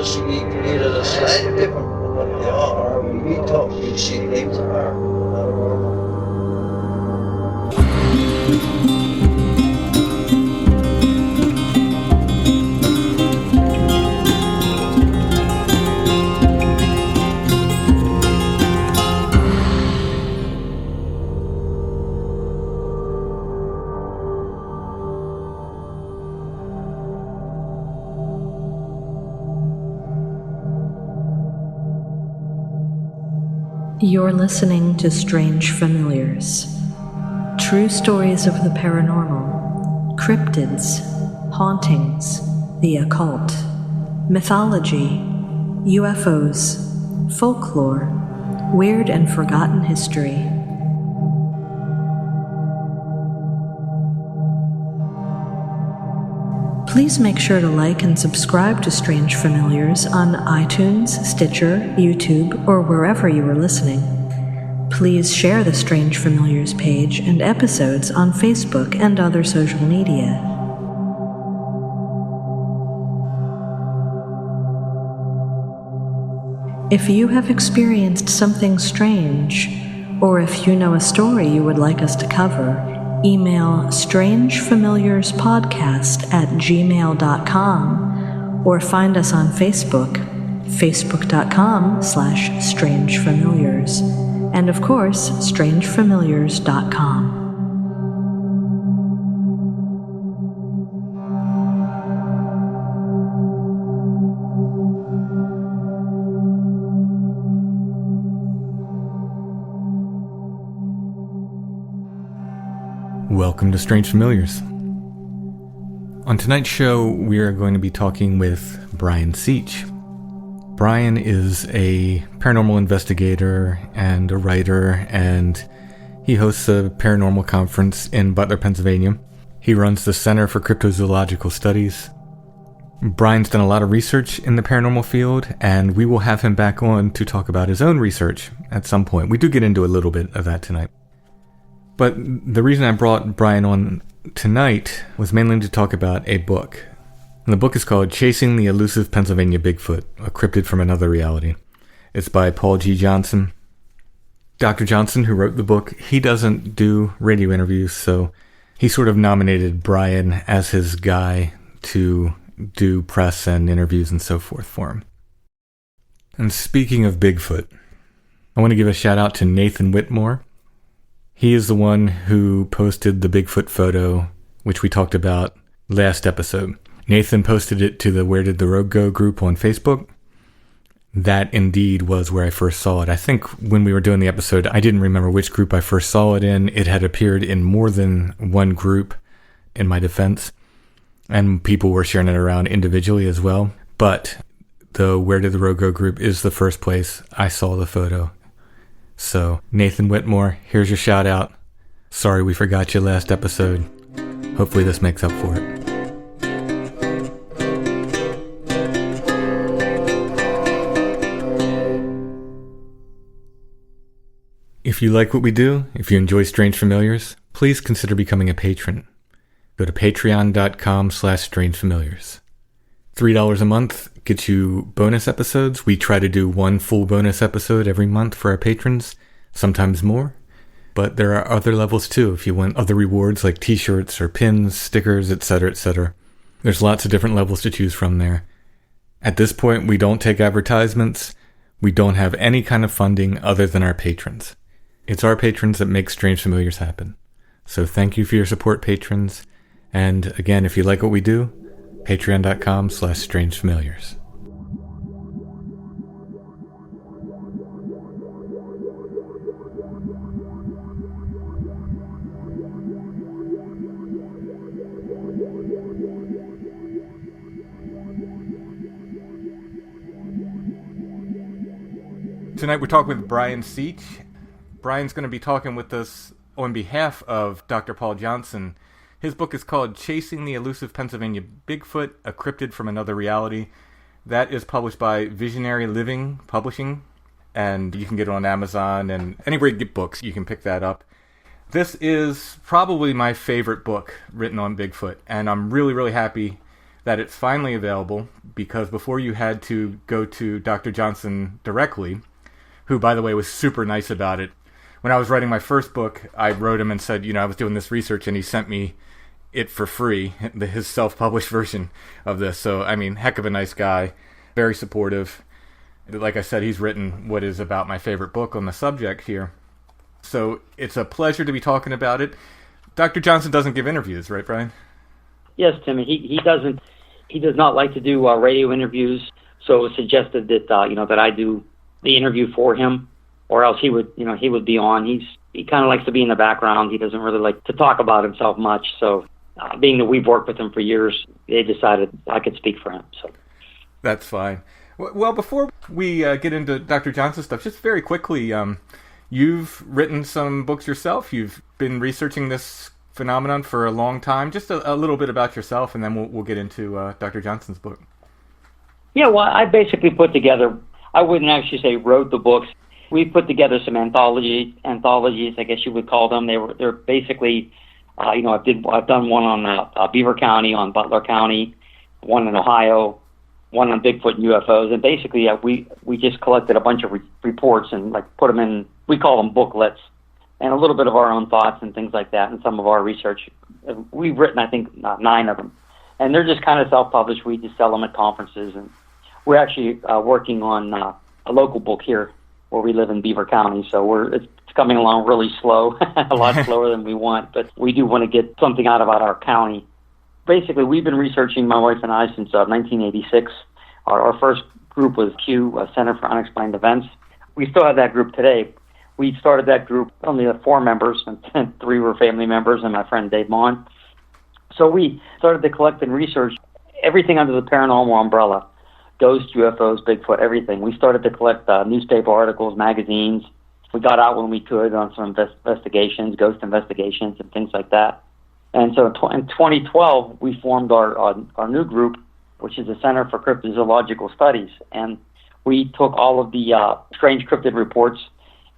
just either a slightly different from what they are, or when we talk, we see things are not normal. You're listening to Strange Familiars. True stories of the paranormal, cryptids, hauntings, the occult, mythology, UFOs, folklore, weird and forgotten history. Please make sure to like and subscribe to Strange Familiars on iTunes, Stitcher, YouTube, or wherever you are listening. Please share the Strange Familiars page and episodes on Facebook and other social media. If you have experienced something strange, or if you know a story you would like us to cover, email strangefamiliarspodcast@gmail.com or find us on Facebook, facebook.com/strangefamiliars, and of course, strangefamiliars.com. Welcome to Strange Familiars. On tonight's show, we are going to be talking with Brian Seech. Brian is a paranormal investigator and a writer, and he hosts a paranormal conference in Butler, Pennsylvania. He runs the Center for Cryptozoological Studies. Brian's done a lot of research in the paranormal field, and we will have him back on to talk about his own research at some point. We do get into a little bit of that tonight. But the reason I brought Brian on tonight was mainly to talk about a book. And the book is called Chasing the Elusive Pemmsylvania Bigfoot, a cryptid from another reality. It's by Paul G. Johnson. Dr. Johnson, who wrote the book, he doesn't do radio interviews, so he sort of nominated Brian as his guy to do press and interviews and so forth for him. And speaking of Bigfoot, I want to give a shout out to Nathan Whitmore. He is the one who posted the Bigfoot photo, which we talked about last episode. Nathan posted it to the Where Did the Road Go group on Facebook. That indeed was where I first saw it. I think when we were doing the episode, I didn't remember which group I first saw it in. It had appeared in more than one group, in my defense, and people were sharing it around individually as well. But the Where Did the Road Go group is the first place I saw the photo. So, Nathan Whitmore, here's your shout out. Sorry we forgot you last episode. Hopefully this makes up for it. If you like what we do, if you enjoy Strange Familiars, please consider becoming a patron. Go to patreon.com/strangefamiliars. $3 a month gets you bonus episodes. We try to do one full bonus episode every month for our patrons, sometimes more. But there are other levels too if you want other rewards like t-shirts or pins, stickers, etc., etc. There's lots of different levels to choose from there. At this point, we don't take advertisements. We don't have any kind of funding other than our patrons. It's our patrons that make Strange Familiars happen. So thank you for your support, patrons. And again, if you like what we do, patreon.com/strangefamiliars. Tonight we're talking with Brian Seech. Brian's going to be talking with us on behalf of Dr. Paul Johnson. His book is called Chasing the Elusive Pemmsylvania Bigfoot, a Cryptid from Another Reality. That is published by Visionary Living Publishing, and you can get it on Amazon and anywhere you get books, you can pick that up. This is probably my favorite book written on Bigfoot, and I'm really, really happy that it's finally available, because before you had to go to Dr. Johnson directly, who, by the way, was super nice about it. When I was writing my first book, I wrote him and said, I was doing this research, and he sent me it for free, his self-published version of this. So, heck of a nice guy, very supportive. Like I said, he's written what is about my favorite book on the subject here. So it's a pleasure to be talking about it. Dr. Johnson doesn't give interviews, right, Brian? Yes, Timmy. He doesn't. He does not like to do radio interviews. So it was suggested that that I do the interview for him, or else he would be on. He kind of likes to be in the background. He doesn't really like to talk about himself much. So being that we've worked with him for years, they decided I could speak for him. So that's fine. Well, before we get into Dr. Johnson's stuff, just very quickly, you've written some books yourself. You've been researching this phenomenon for a long time. Just a little bit about yourself, and then we'll get into Dr. Johnson's book. Yeah, well, I basically put together, I wouldn't actually say wrote the books. We put together some anthologies, I guess you would call them. They're basically, I've done one on Beaver County, on Butler County, one in Ohio, one on Bigfoot and UFOs, and basically we just collected a bunch of reports and put them in, we call them booklets, and a little bit of our own thoughts and things like that, and some of our research. We've written, I think, 9 of them, and they're just kind of self-published. We just sell them at conferences, and we're actually working on a local book here where we live in Beaver County, so it's coming along really slow, a lot slower than we want, but we do want to get something out about our county. Basically, we've been researching, my wife and I, since 1986. Our first group was Q, Center for Unexplained Events. We still have that group today. We started that group, only had 4 members, and 3 were family members, and my friend Dave Mon. So we started to collect and research everything under the paranormal umbrella, ghosts, UFOs, Bigfoot, everything. We started to collect newspaper articles, magazines. We got out when we could on some investigations, ghost investigations, and things like that. And so in 2012, we formed our new group, which is the Center for Cryptozoological Studies. And we took all of the strange cryptid reports,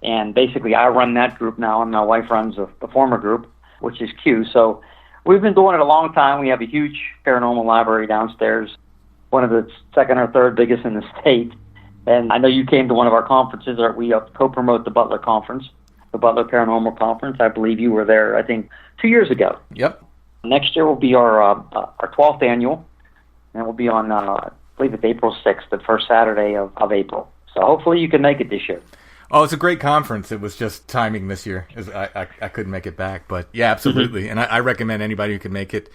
and basically I run that group now, and my wife runs the former group, which is Q. So we've been doing it a long time. We have a huge paranormal library downstairs, one of the second or third biggest in the state. And I know you came to one of our conferences. We co-promote the Butler Conference, the Butler Paranormal Conference. I believe you were there, I think, 2 years ago. Yep. Next year will be our 12th annual, and we'll be on, I believe it's April 6th, the first Saturday of April. So hopefully you can make it this year. Oh, it's a great conference. It was just timing this year. I couldn't make it back, but yeah, absolutely. Mm-hmm. And I recommend anybody who can make it.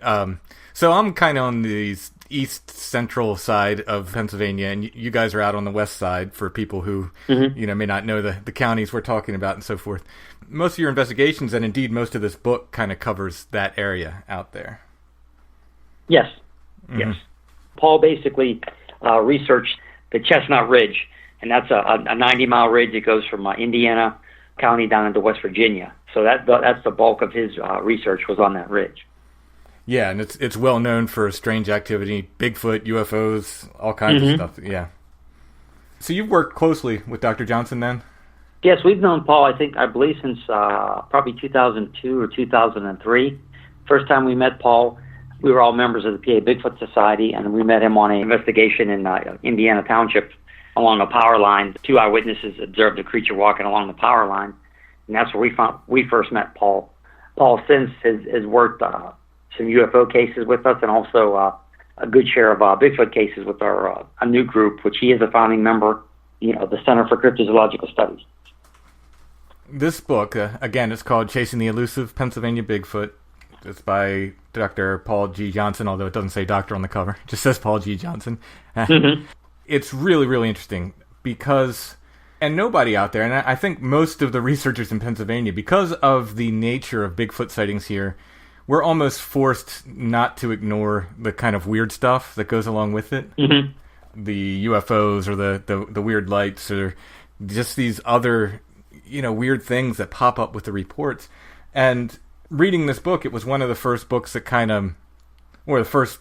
So I'm kind of on the east central side of Pennsylvania, and you guys are out on the west side for people who may not know the counties we're talking about and so forth. Most of your investigations, and indeed most of this book, kind of covers that area out there. Yes. Mm-hmm. Yes. Paul basically researched the Chestnut Ridge, and that's a 90-mile ridge that goes from Indiana County down into West Virginia. So that's the bulk of his research was on that ridge. Yeah, and it's well known for strange activity, Bigfoot, UFOs, all kinds of stuff. Yeah. So you've worked closely with Dr. Johnson then? Yes, we've known Paul, I believe, since probably 2002 or 2003. First time we met Paul, we were all members of the PA Bigfoot Society, and we met him on an investigation in Indiana Township along a power line. 2 eyewitnesses observed a creature walking along the power line, and that's where we first met Paul. Paul since has worked some UFO cases with us, and also a good share of Bigfoot cases with our a new group, which he is a founding member, the Center for Cryptozoological Studies. This book, again, it's called Chasing the Elusive Pemmsylvania Bigfoot. It's by Dr. Paul G. Johnson, although it doesn't say doctor on the cover. It just says Paul G. Johnson. It's really, really interesting because, and nobody out there, and I think most of the researchers in Pennsylvania, because of the nature of Bigfoot sightings here, we're almost forced not to ignore the kind of weird stuff that goes along with it. Mm-hmm. The UFOs or the weird lights or just these other, weird things that pop up with the reports. And reading this book, it was one of the first books that or the first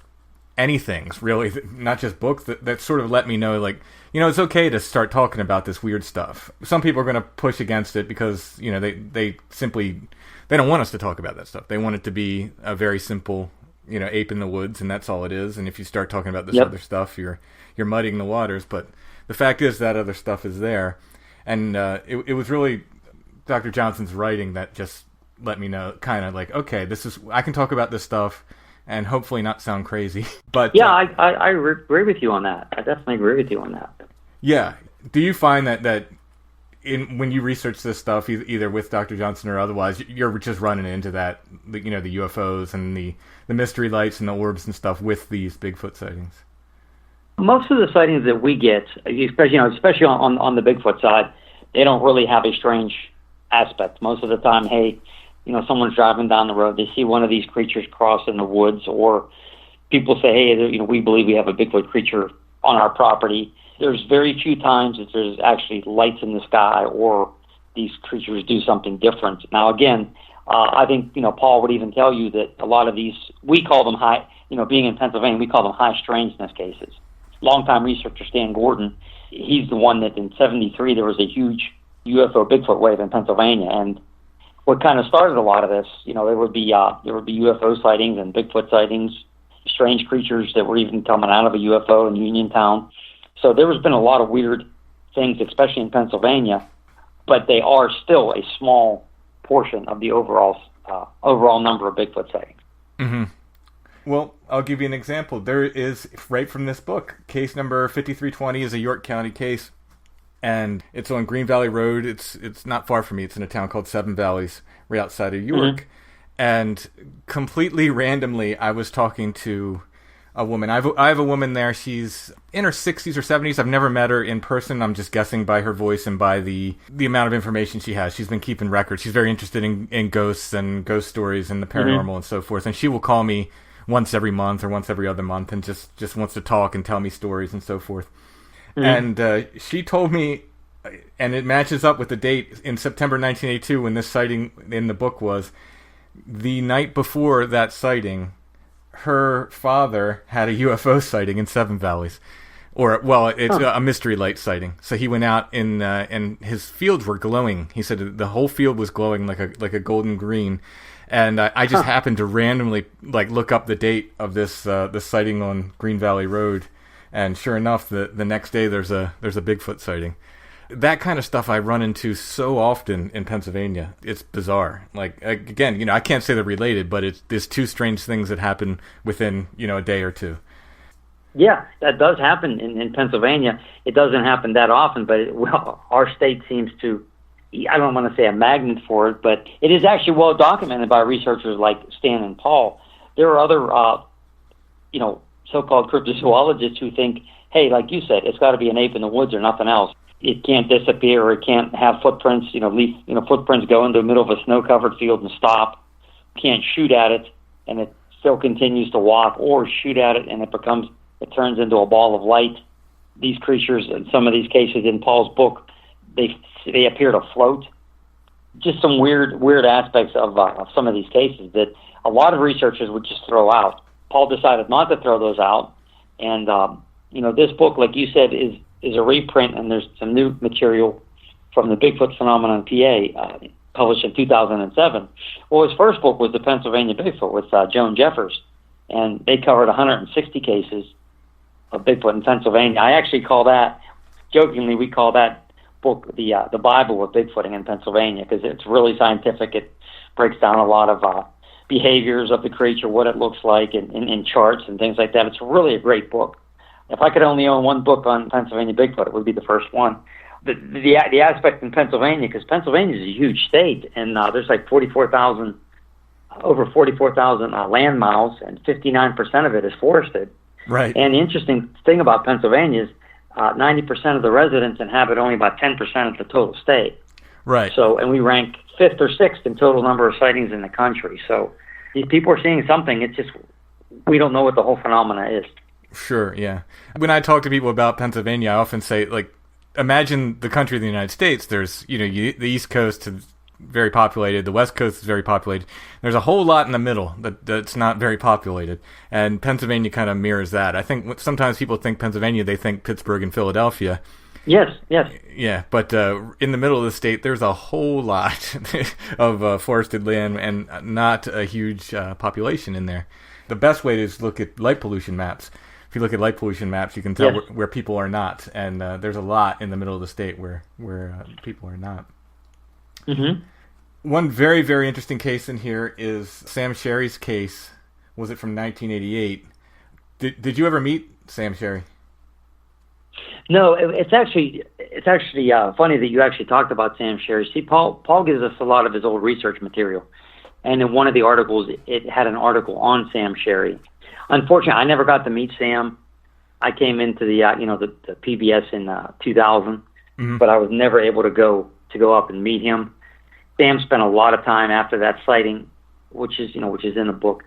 anythings, really, not just books, that sort of let me know, it's okay to start talking about this weird stuff. Some people are going to push against it because, they simply... They don't want us to talk about that stuff. They want it to be a very simple ape in the woods, and that's all it is. And if you start talking about this other stuff, you're muddying the waters. But the fact is that other stuff is there. And it was really Dr. Johnson's writing that just let me know, kind of like, okay, I can talk about this stuff and hopefully not sound crazy. But yeah, I agree with you on that. I definitely agree with you on that. Yeah. Do you find that when you research this stuff, either with Dr. Johnson or otherwise, you're just running into that, the UFOs and the mystery lights and the orbs and stuff with these Bigfoot sightings? Most of the sightings that we get, especially on the Bigfoot side, they don't really have a strange aspect. Most of the time, hey, someone's driving down the road, they see one of these creatures cross in the woods, or people say, hey, we believe we have a Bigfoot creature on our property. There's very few times that there's actually lights in the sky or these creatures do something different. Now, again, I think, Paul would even tell you that a lot of these, we call them high, being in Pennsylvania, we call them high strangeness cases. Longtime researcher Stan Gordon, he's the one that in 1973 there was a huge UFO Bigfoot wave in Pennsylvania, and what kind of started a lot of this, there would be UFO sightings and Bigfoot sightings, strange creatures that were even coming out of a UFO in Uniontown. So there has been a lot of weird things, especially in Pennsylvania, but they are still a small portion of the overall number of Bigfoot sightings. Mm-hmm. Well, I'll give you an example. There is, right from this book, case number 5320 is a York County case, and it's on Green Valley Road. It's not far from me. It's in a town called Seven Valleys, right outside of York. Mm-hmm. And completely randomly, I was talking to a woman. I have a woman there. She's in her 60s or 70s. I've never met her in person. I'm just guessing by her voice and by the amount of information she has. She's been keeping records. She's very interested in ghosts and ghost stories and the paranormal mm-hmm. and so forth. And she will call me once every month or once every other month and just wants to talk and tell me stories and so forth. Mm-hmm. And she told me, and it matches up with the date in September 1982 when this sighting in the book was, the night before that sighting, her father had a UFO sighting in Seven Valleys. It's a mystery light sighting. So he went out and his fields were glowing. He said the whole field was glowing like a golden green. And I just happened to randomly look up the date of this sighting on Green Valley Road, and sure enough, the next day there's a Bigfoot sighting. That kind of stuff I run into so often in Pennsylvania. It's bizarre. Again, I can't say they're related, but there's two strange things that happen within, a day or two. Yeah, that does happen in Pennsylvania. It doesn't happen that often, but our state seems to, I don't want to say a magnet for it, but it is actually well documented by researchers like Stan and Paul. There are other, so-called cryptozoologists who think, hey, like you said, it's got to be an ape in the woods or nothing else. It can't disappear, or it can't have footprints, footprints go into the middle of a snow-covered field and stop. You can't shoot at it, and it still continues to walk, or shoot at it, and it turns into a ball of light. These creatures, in some of these cases in Paul's book, they appear to float. Just some weird aspects of some of these cases that a lot of researchers would just throw out. Paul decided not to throw those out, and this book, like you said, is a reprint, and there's some new material from the Bigfoot Phenomenon PA, published in 2007. Well, his first book was the Pennsylvania Bigfoot with Joan Jeffers, and they covered 160 cases of Bigfoot in Pennsylvania. I actually jokingly, we call that book the Bible of Bigfooting in Pennsylvania, because it's really scientific. It breaks down a lot of behaviors of the creature, what it looks like, in charts and things like that. It's really a great book. If I could only own one book on Pennsylvania Bigfoot, it would be the first one. The aspect in Pennsylvania, because Pennsylvania is a huge state, and there's over 44,000 land miles, and 59% of it is forested. Right. And the interesting thing about Pennsylvania is 90% of the residents inhabit only about 10% of the total state. Right. So, and we rank 5th or 6th in total number of sightings in the country. So these people are seeing something. It's just we don't know what the whole phenomena is. Sure, yeah. When I talk to people about Pennsylvania, I often say, imagine the country of the United States. There's, the East Coast is very populated. The West Coast is very populated. There's a whole lot in the middle that's not very populated. And Pennsylvania kind of mirrors that. I think sometimes people think Pennsylvania, they think Pittsburgh and Philadelphia. Yes. Yeah, but in the middle of the state, there's a whole lot of forested land and not a huge population in there. The best way is look at light pollution maps. If you look at light pollution maps, you can tell where people are not, and there's a lot in the middle of the state where people are not. Mm-hmm. One very, very interesting case in here is Sam Sherry's case. Was it from 1988? Did you ever meet Sam Sherry? No, it's actually funny that you actually talked about Sam Sherry. See, Paul gives us a lot of his old research material, and in one of the articles, it had an article on Sam Sherry. Unfortunately, I never got to meet Sam. I came into the the PBS in 2000, but I was never able to go up and meet him. Sam spent a lot of time after that sighting, which is in the book.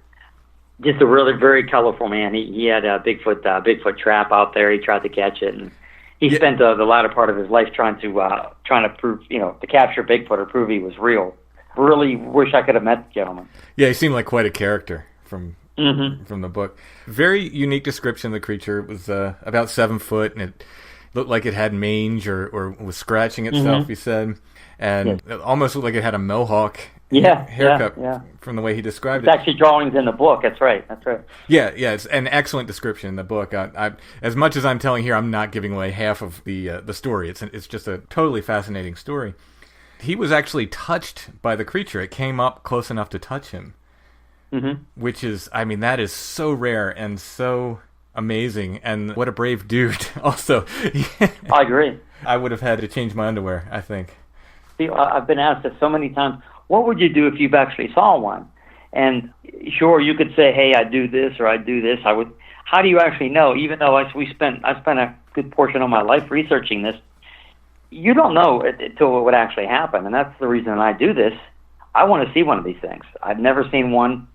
Just a really very colorful man. He had a Bigfoot trap out there. He tried to catch it, and he spent the latter part of his life trying to prove, to capture Bigfoot or prove he was real. Really wish I could have met the gentleman. Yeah, he seemed like quite a character from the book. Very unique description of the creature. It was about 7 foot, and it looked like it had mange or was scratching itself, he said. And it almost looked like it had a mohawk haircut from the way he described it. It's actually drawings in the book. That's right. Yeah, it's an excellent description in the book. I as much as I'm telling here, I'm not giving away half of the story. It's just a totally fascinating story. He was actually touched by the creature. It came up close enough to touch him, which is, that is so rare and so amazing. And what a brave dude. Also, I agree. I would have had to change my underwear, I think. See, I've been asked this so many times, what would you do if you've actually saw one? And sure, you could say, hey, I do this or I do this. How do you actually know? Even though I spent a good portion of my life researching this, you don't know until it would actually happen. And that's the reason I do this. I want to see one of these things. I've never seen one.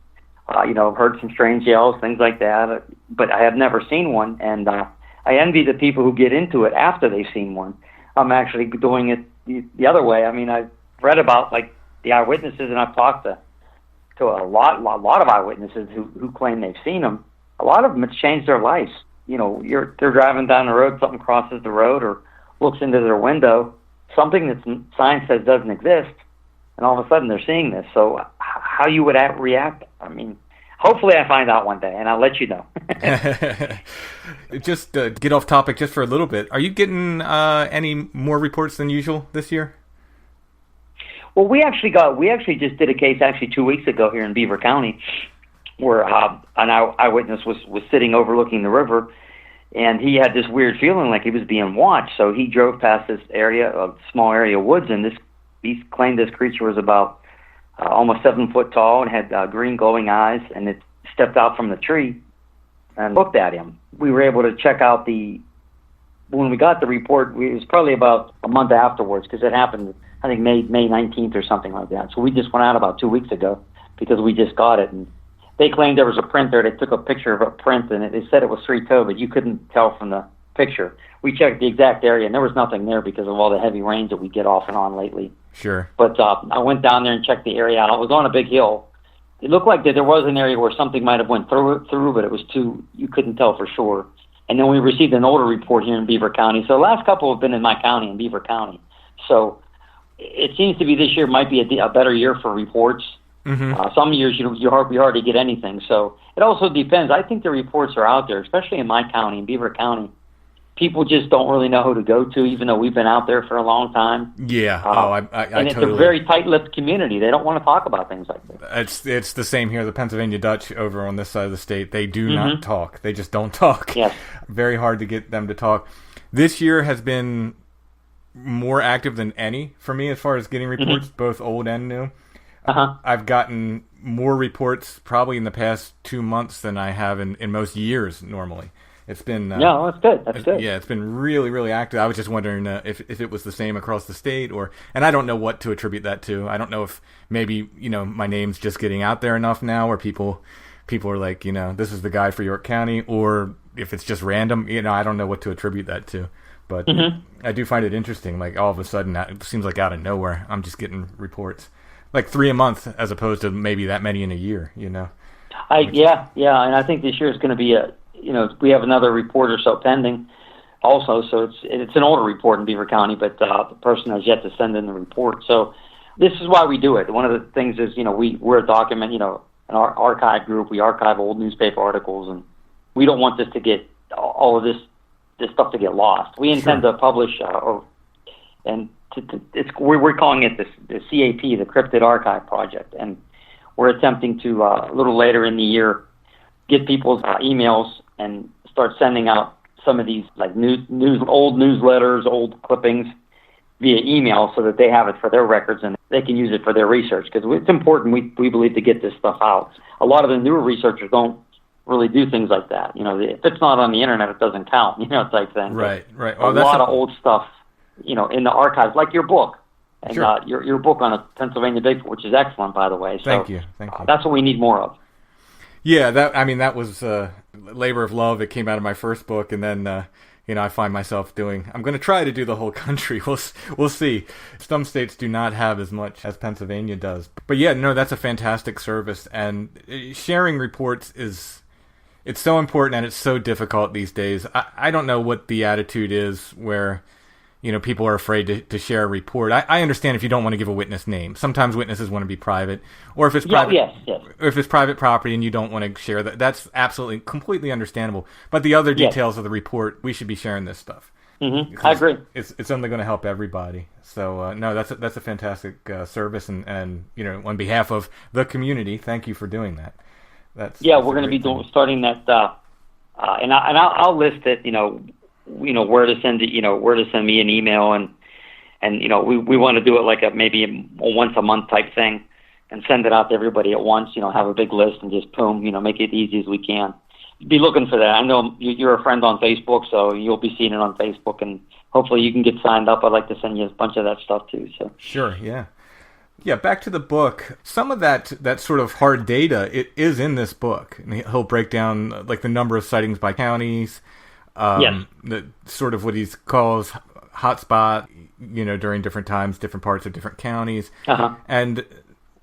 I've heard some strange yells, things like that, but I have never seen one. And I envy the people who get into it after they've seen one. I'm actually doing it the other way. I've read about the eyewitnesses, and I've talked to a lot of eyewitnesses who claim they've seen them. A lot of them, it's changed their lives. They're driving down the road, something crosses the road or looks into their window, something that science says doesn't exist, and all of a sudden they're seeing this. So how you would react? Hopefully I find out one day, and I'll let you know. Just get off topic just for a little bit. Are you getting any more reports than usual this year? Well, we actually just did a case 2 weeks ago here in Beaver County, where an eyewitness was sitting overlooking the river, and he had this weird feeling like he was being watched. So he drove past this area, a small area of woods, and he claimed this creature was about almost 7 foot tall and had green glowing eyes, and it stepped out from the tree and looked at him. We were able to check out when we got the report, it was probably about a month afterwards, because it happened, I think, May 19th or something like that. So we just went out about 2 weeks ago because we just got it. And they claimed there was a print there. They took a picture of a print, and they said it was 3-toed, but you couldn't tell from the picture. We checked the exact area, and there was nothing there because of all the heavy rains that we get off and on lately. Sure. But I went down there and checked the area out. It was on a big hill. It looked like that there was an area where something might have went through, but it was you couldn't tell for sure. And then we received an older report here in Beaver County. So the last couple have been in my county, in Beaver County. So it seems to be this year might be a better year for reports. Some years you hardly get anything. So it also depends. I think the reports are out there, especially in my county, in Beaver County. People just don't really know who to go to, even though we've been out there for a long time. Yeah. And it's a very tight-lipped community. They don't want to talk about things like this. It's the same here. The Pennsylvania Dutch over on this side of the state, they do not talk. They just don't talk. Yes. Very hard to get them to talk. This year has been more active than any for me as far as getting reports, both old and new. I've gotten more reports probably in the past 2 months than I have in most years normally. It's been that's good. That's good. Yeah, it's been really, really active. I was just wondering if it was the same across the state, and I don't know what to attribute that to. I don't know if maybe my name's just getting out there enough now, where people are like, this is the guy for York County, or if it's just random. I don't know what to attribute that to, but I do find it interesting. Like all of a sudden, it seems like out of nowhere, I'm just getting reports, like 3 a month, as opposed to maybe that many in a year. And I think this year is going to be we have another report or so pending also, so it's an older report in Beaver County, but the person has yet to send in the report. So this is why we do it. One of the things is, we're a document, archive group. We archive old newspaper articles, and we don't want this to get all of this stuff to get lost. We intend to publish, we're calling it the CAP, the Cryptid Archive Project, and we're attempting to a little later in the year get people's emails and start sending out some of these like old newsletters, old clippings via email, so that they have it for their records and they can use it for their research, because it's important, we believe, to get this stuff out. A lot of the newer researchers don't really do things like that. If it's not on the internet, it doesn't count, type thing. Right. A lot of old stuff, in the archives, like your book. And sure. Your book on a Pennsylvania Bigfoot, which is excellent, by the way. So, Thank you. That's what we need more of. Yeah, that was labor of love. It came out of my first book, and then I find myself I'm going to try to do the whole country. We'll see. Some states do not have as much as Pennsylvania does. But yeah, no, that's a fantastic service, and sharing reports it's so important, and it's so difficult these days. I don't know what the attitude is where people are afraid to share a report. I understand if you don't want to give a witness name. Sometimes witnesses want to be private, or if it's private, yes. Or if it's private property and you don't want to share that, that's absolutely completely understandable. But the other details of the report, we should be sharing this stuff. Mm-hmm. I agree. It's only going to help everybody. So no, that's a fantastic service, and on behalf of the community, thank you for doing that. That's we're going to be starting that, and I'll list it. Where to send it, where to send me an email, and we want to do it like maybe a once a month type thing, and send it out to everybody at once. Have a big list and just boom, make it easy as we can. Be looking for that. I know you're a friend on Facebook, so you'll be seeing it on Facebook, and hopefully you can get signed up. I'd like to send you a bunch of that stuff too. So sure, yeah. Yeah, back to the book. Some of that sort of hard data, it is in this book. And he'll break down like the number of sightings by counties. Yes. The sort of what he calls hotspot, during different times, different parts of different counties. Uh-huh. And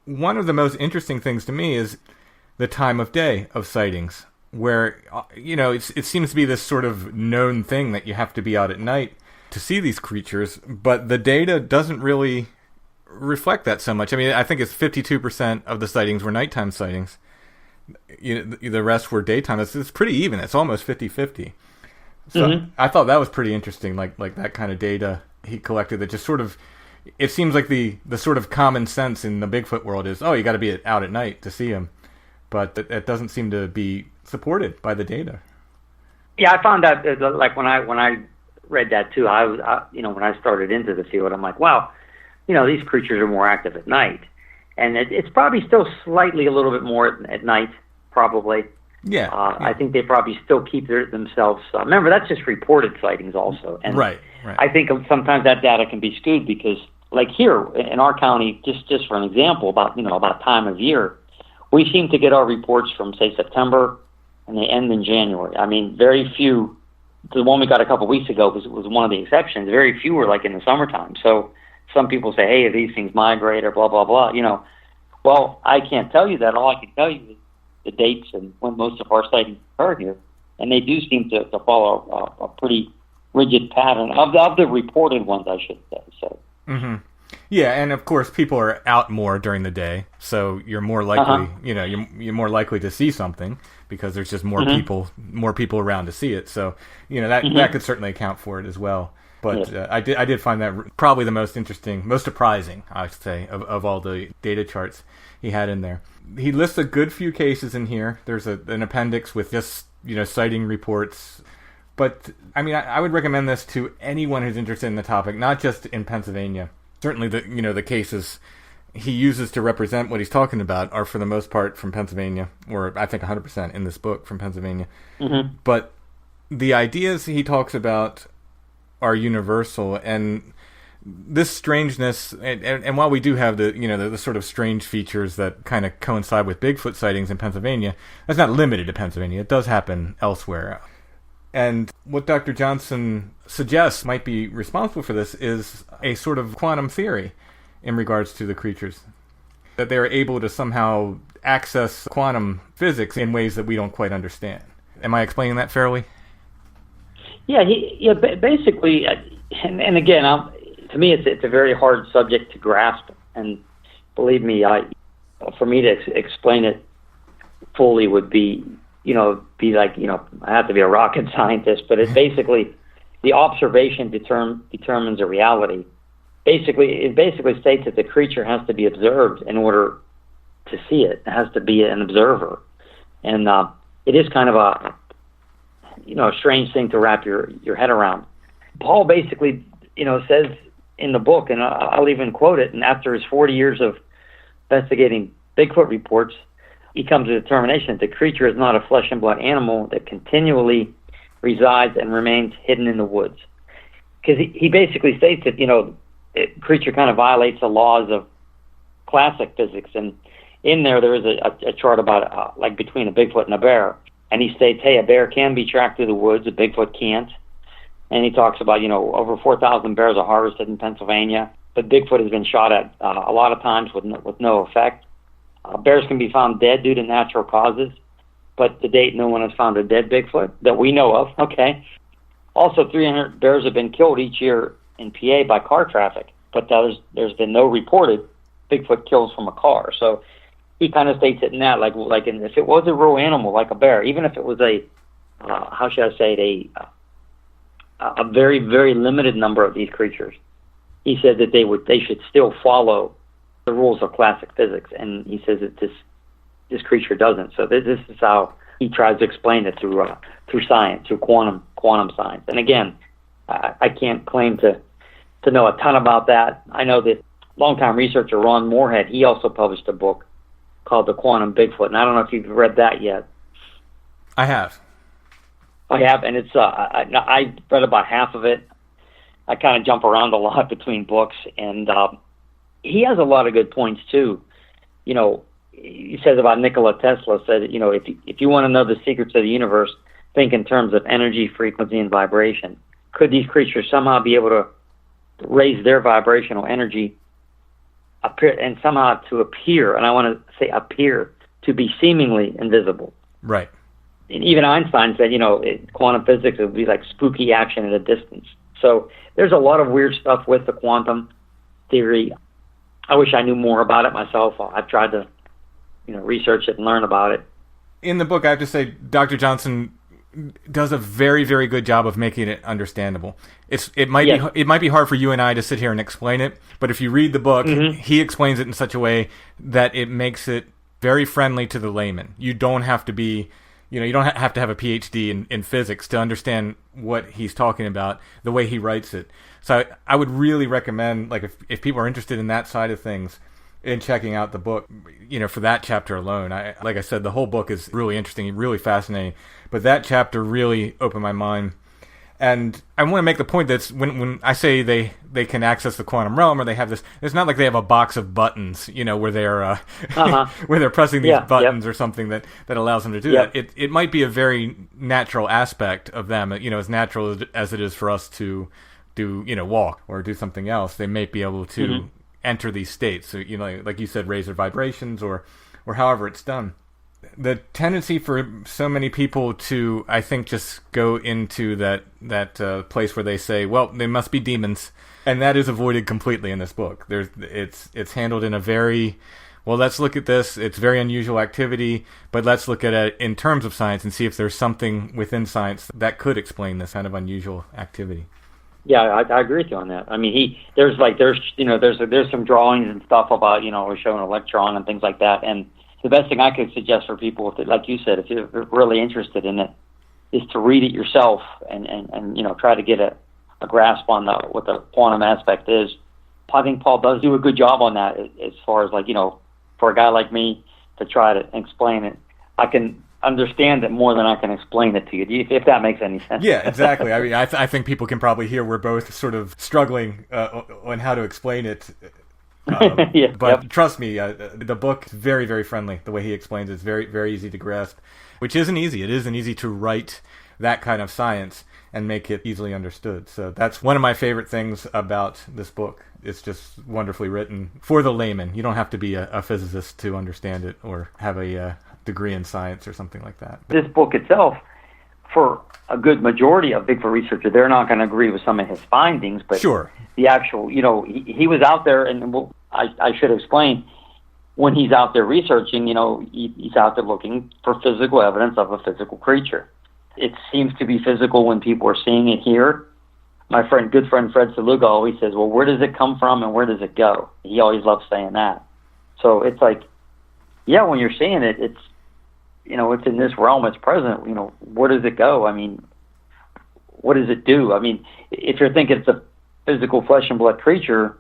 one of the most interesting things to me is the time of day of sightings, where, it seems to be this sort of known thing that you have to be out at night to see these creatures, but the data doesn't really reflect that so much. I mean, I think it's 52% of the sightings were nighttime sightings. The rest were daytime. It's pretty even. It's almost 50-50. So I thought that was pretty interesting, like that kind of data he collected that just sort of, it seems like the sort of common sense in the Bigfoot world is, you got to be out at night to see him. But that doesn't seem to be supported by the data. Yeah, I found that, like when I read that too, I was, when I started into the field, I'm like, wow, these creatures are more active at night. And it's probably still slightly a little bit more at night, probably. Yeah, I think they probably still keep themselves. Remember, that's just reported sightings also. And right. I think sometimes that data can be skewed because, like here in our county, just for an example, about time of year, we seem to get our reports from, say, September, and they end in January. I mean, very few. The one we got a couple of weeks ago was one of the exceptions. Very few were like in the summertime. So some people say, hey, these things migrate or blah, blah, blah. Well, I can't tell you that. All I can tell you is the dates and when most of our sightings occur here, and they do seem to follow a pretty rigid pattern of the reported ones, I should say. So. Mm-hmm. Yeah, and of course, people are out more during the day, so you're more likely, you're more likely to see something because there's just more people around to see it. So, that could certainly account for it as well. But I did find that probably the most interesting, most surprising, I would say, of all the data charts he had in there. He lists a good few cases in here. There's an appendix with just, sighting reports. But, I mean, I would recommend this to anyone who's interested in the topic, not just in Pennsylvania. Certainly, the cases he uses to represent what he's talking about are, for the most part, from Pennsylvania, or I think 100% in this book from Pennsylvania. Mm-hmm. But the ideas he talks about are universal, and this strangeness, and while we do have the sort of strange features that kind of coincide with Bigfoot sightings in Pennsylvania, that's not limited to Pennsylvania. It does happen elsewhere. And what Dr. Johnson suggests might be responsible for this is a sort of quantum theory in regards to the creatures. That they're able to somehow access quantum physics in ways that we don't quite understand. Am I explaining that fairly? Yeah, basically, and again, to me, it's a very hard subject to grasp, and believe me, for me to explain it fully would be like, I have to be a rocket scientist, but it basically, the observation determines a reality. It basically states that the creature has to be observed in order to see it. It has to be an observer. And it is kind of a strange thing to wrap your head around. Paul basically, says in the book, and I'll even quote it, and after his 40 years of investigating Bigfoot reports, he comes to the determination that the creature is not a flesh and blood animal that continually resides and remains hidden in the woods. Because he basically states that, the creature kind of violates the laws of classic physics. And in there is a chart about, like, between a Bigfoot and a bear. And he states, hey, a bear can be tracked through the woods, a Bigfoot can't. And he talks about, over 4,000 bears are harvested in Pennsylvania, but Bigfoot has been shot at a lot of times with no effect. Bears can be found dead due to natural causes, but to date, no one has found a dead Bigfoot that we know of. Okay. Also, 300 bears have been killed each year in PA by car traffic, but there's been no reported Bigfoot kills from a car. So he kind of states it in that, like if it was a real animal like a bear, even if it was a very, very limited number of these creatures, he said that they should still follow the rules of classic physics, and he says that this creature doesn't. So this is how he tries to explain it through science, through quantum science. And again, I can't claim to know a ton about that. I know that longtime researcher Ron Moorhead, he also published a book called The Quantum Bigfoot, and I don't know if you've read that yet. I have, and it's I read about half of it. I kind of jump around a lot between books, and he has a lot of good points too. He says about Nikola Tesla, said, if you want to know the secrets of the universe, think in terms of energy, frequency, and vibration. Could these creatures somehow be able to raise their vibrational energy and somehow to appear, and I want to say appear, to be seemingly invisible? Right. And even Einstein said, quantum physics would be like spooky action at a distance. So there's a lot of weird stuff with the quantum theory. I wish I knew more about it myself. I've tried to, research it and learn about it. In the book, I have to say, Dr. Johnson does a very, very good job of making it understandable. It might be hard for you and I to sit here and explain it, but if you read the book, he explains it in such a way that it makes it very friendly to the layman. You don't have to be, you don't have to have a PhD in physics to understand what he's talking about, the way he writes it. So I would really recommend, like, if people are interested in that side of things, in checking out the book, for that chapter alone. Like I said, the whole book is really interesting, really fascinating, but that chapter really opened my mind. And I want to make the point that when I say they can access the quantum realm, or they have this, it's not like they have a box of buttons, where they're where they're pressing these buttons or something that allows them to do that. It might be a very natural aspect of them, as natural as it is for us to do, walk or do something else. They may be able to enter these states, so, like you said, raise their vibrations or however it's done. The tendency for so many people to, I think, just go into that place where they say, well, they must be demons, and that is avoided completely in this book. It's handled in a very, well, let's look at this. It's very unusual activity, but let's look at it in terms of science and see if there's something within science that could explain this kind of unusual activity. Yeah, I agree with you on that. I mean, there's some drawings and stuff about, we're showing an electron and things like that. And the best thing I could suggest for people, like you said, if you're really interested in it, is to read it yourself and try to get a grasp on what the quantum aspect is. I think Paul does do a good job on that as far as, for a guy like me to try to explain it. I can understand it more than I can explain it to you, if that makes any sense. Yeah, exactly. I mean, I think people can probably hear we're both sort of struggling on how to explain it. But trust me, the book is very, very friendly. The way he explains it is very, very easy to grasp, which isn't easy. It isn't easy to write that kind of science and make it easily understood. So that's one of my favorite things about this book. It's just wonderfully written for the layman. You don't have to be a physicist to understand it or have a degree in science or something like that. This book itself, for a good majority of Bigfoot researchers, they're not going to agree with some of his findings, but sure, the actual, he was out there, and I should explain, when he's out there researching, he's out there looking for physical evidence of a physical creature. It seems to be physical when people are seeing it here. My good friend Fred Saluga always says, well, where does it come from and where does it go? He always loves saying that. So it's like, yeah, when you're seeing it, it's, it's in this realm, it's present. Where does it go? I mean, what does it do? I mean, if you're thinking it's a physical flesh and blood creature,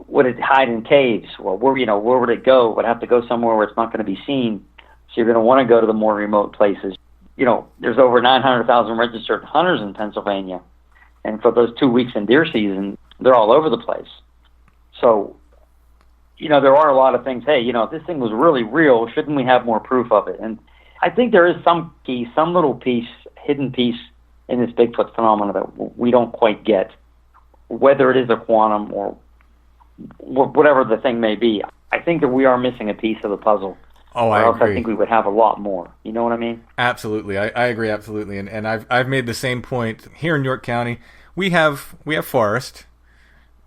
would it hide in caves? Well, where would it go? It would have to go somewhere where it's not going to be seen. So you're going to want to go to the more remote places. There's over 900,000 registered hunters in Pennsylvania. And for those 2 weeks in deer season, they're all over the place. So, there are a lot of things. Hey, if this thing was really real, shouldn't we have more proof of it? And I think there is some little piece, hidden piece in this Bigfoot phenomenon that we don't quite get, whether it is a quantum or whatever the thing may be. I think that we are missing a piece of the puzzle. Oh, or I else agree. I think we would have a lot more. You know what I mean? Absolutely, I agree absolutely, and I've made the same point here in York County. We have forest,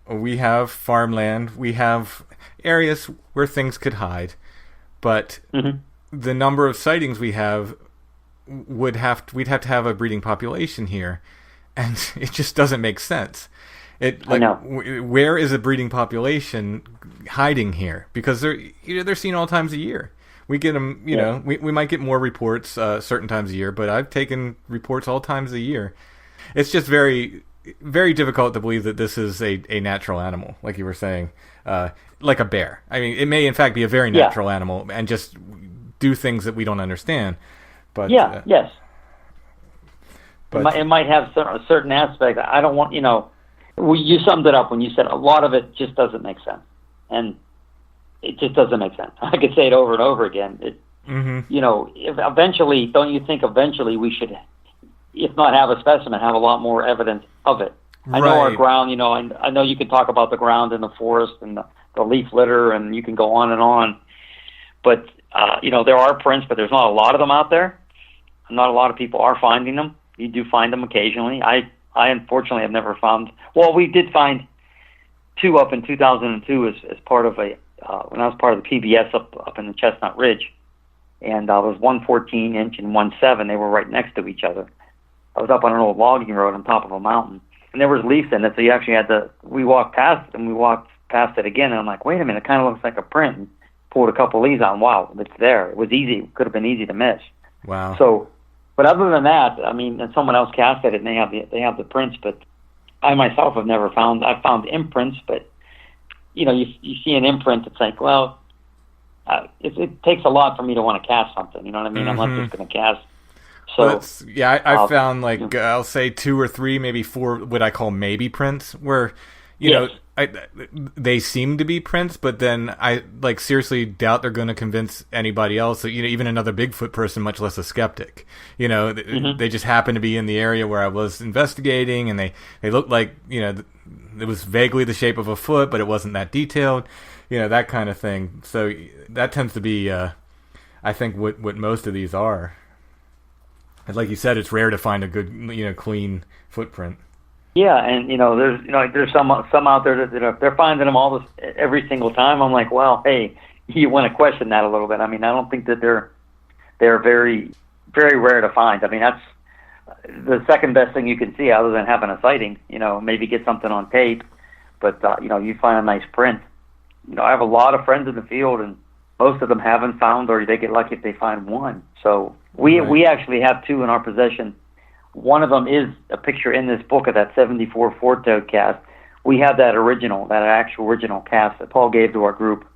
we have farmland, we have areas where things could hide, but the number of sightings we have we'd have to have a breeding population here, and it just doesn't make sense. I know. Where is a breeding population hiding here? Because they're seen all times a year. We get them, we might get more reports certain times a year, but I've taken reports all times a year. It's just very, very difficult to believe that this is a natural animal, like you were saying, like a bear. I mean, it may in fact be a very natural animal and just do things that we don't understand. But yes. But it might have a certain aspect. I don't want, you summed it up when you said a lot of it just doesn't make sense. And it just doesn't make sense. I could say it over and over again. If eventually, don't you think eventually we should, if not have a specimen, have a lot more evidence of it? I know our ground, I know you can talk about the ground in the forest and the leaf litter, and you can go on and on. But, there are prints, but there's not a lot of them out there. Not a lot of people are finding them. You do find them occasionally. I unfortunately have never found, well, we did find 2 up in 2002 as part of when I was part of the PBS up in the Chestnut Ridge, and I was 1 14-inch and 1 7. They were right next to each other. I was up on an old logging road on top of a mountain, and there was leaves in it, so you actually we walked past it, and we walked past it again, and I'm like, wait a minute, it kind of looks like a print, and pulled a couple leaves on. Wow, it's there. It was easy. It could have been easy to miss. Wow. So, but other than that, I mean, and someone else cast at it, and they have the prints, but I myself have never found. I've found imprints, but you see an imprint, it's like, well, it takes a lot for me to want to cast something. You know what I mean? I'm not just going to cast. So I found I'll say 2 or 3, maybe 4, what I call maybe prints, where they seem to be prints, but then I seriously doubt they're going to convince anybody else. Even another Bigfoot person, much less a skeptic. They just happen to be in the area where I was investigating, and they looked like it was vaguely the shape of a foot, but it wasn't that detailed. That kind of thing. So that tends to be, I think, what most of these are. And like you said, it's rare to find a good, clean footprint. Yeah, and there's some out there that they're finding them every single time. I'm like, well, hey, you want to question that a little bit. I mean, I don't think that they're very, very rare to find. I mean, that's the second best thing you can see other than having a sighting. Maybe get something on tape, but you find a nice print. I have a lot of friends in the field, and most of them haven't found, or they get lucky if they find one. So we actually have 2 in our possession. One of them is a picture in this book of that 74 four-toed cast. We have that actual original cast that Paul gave to our group.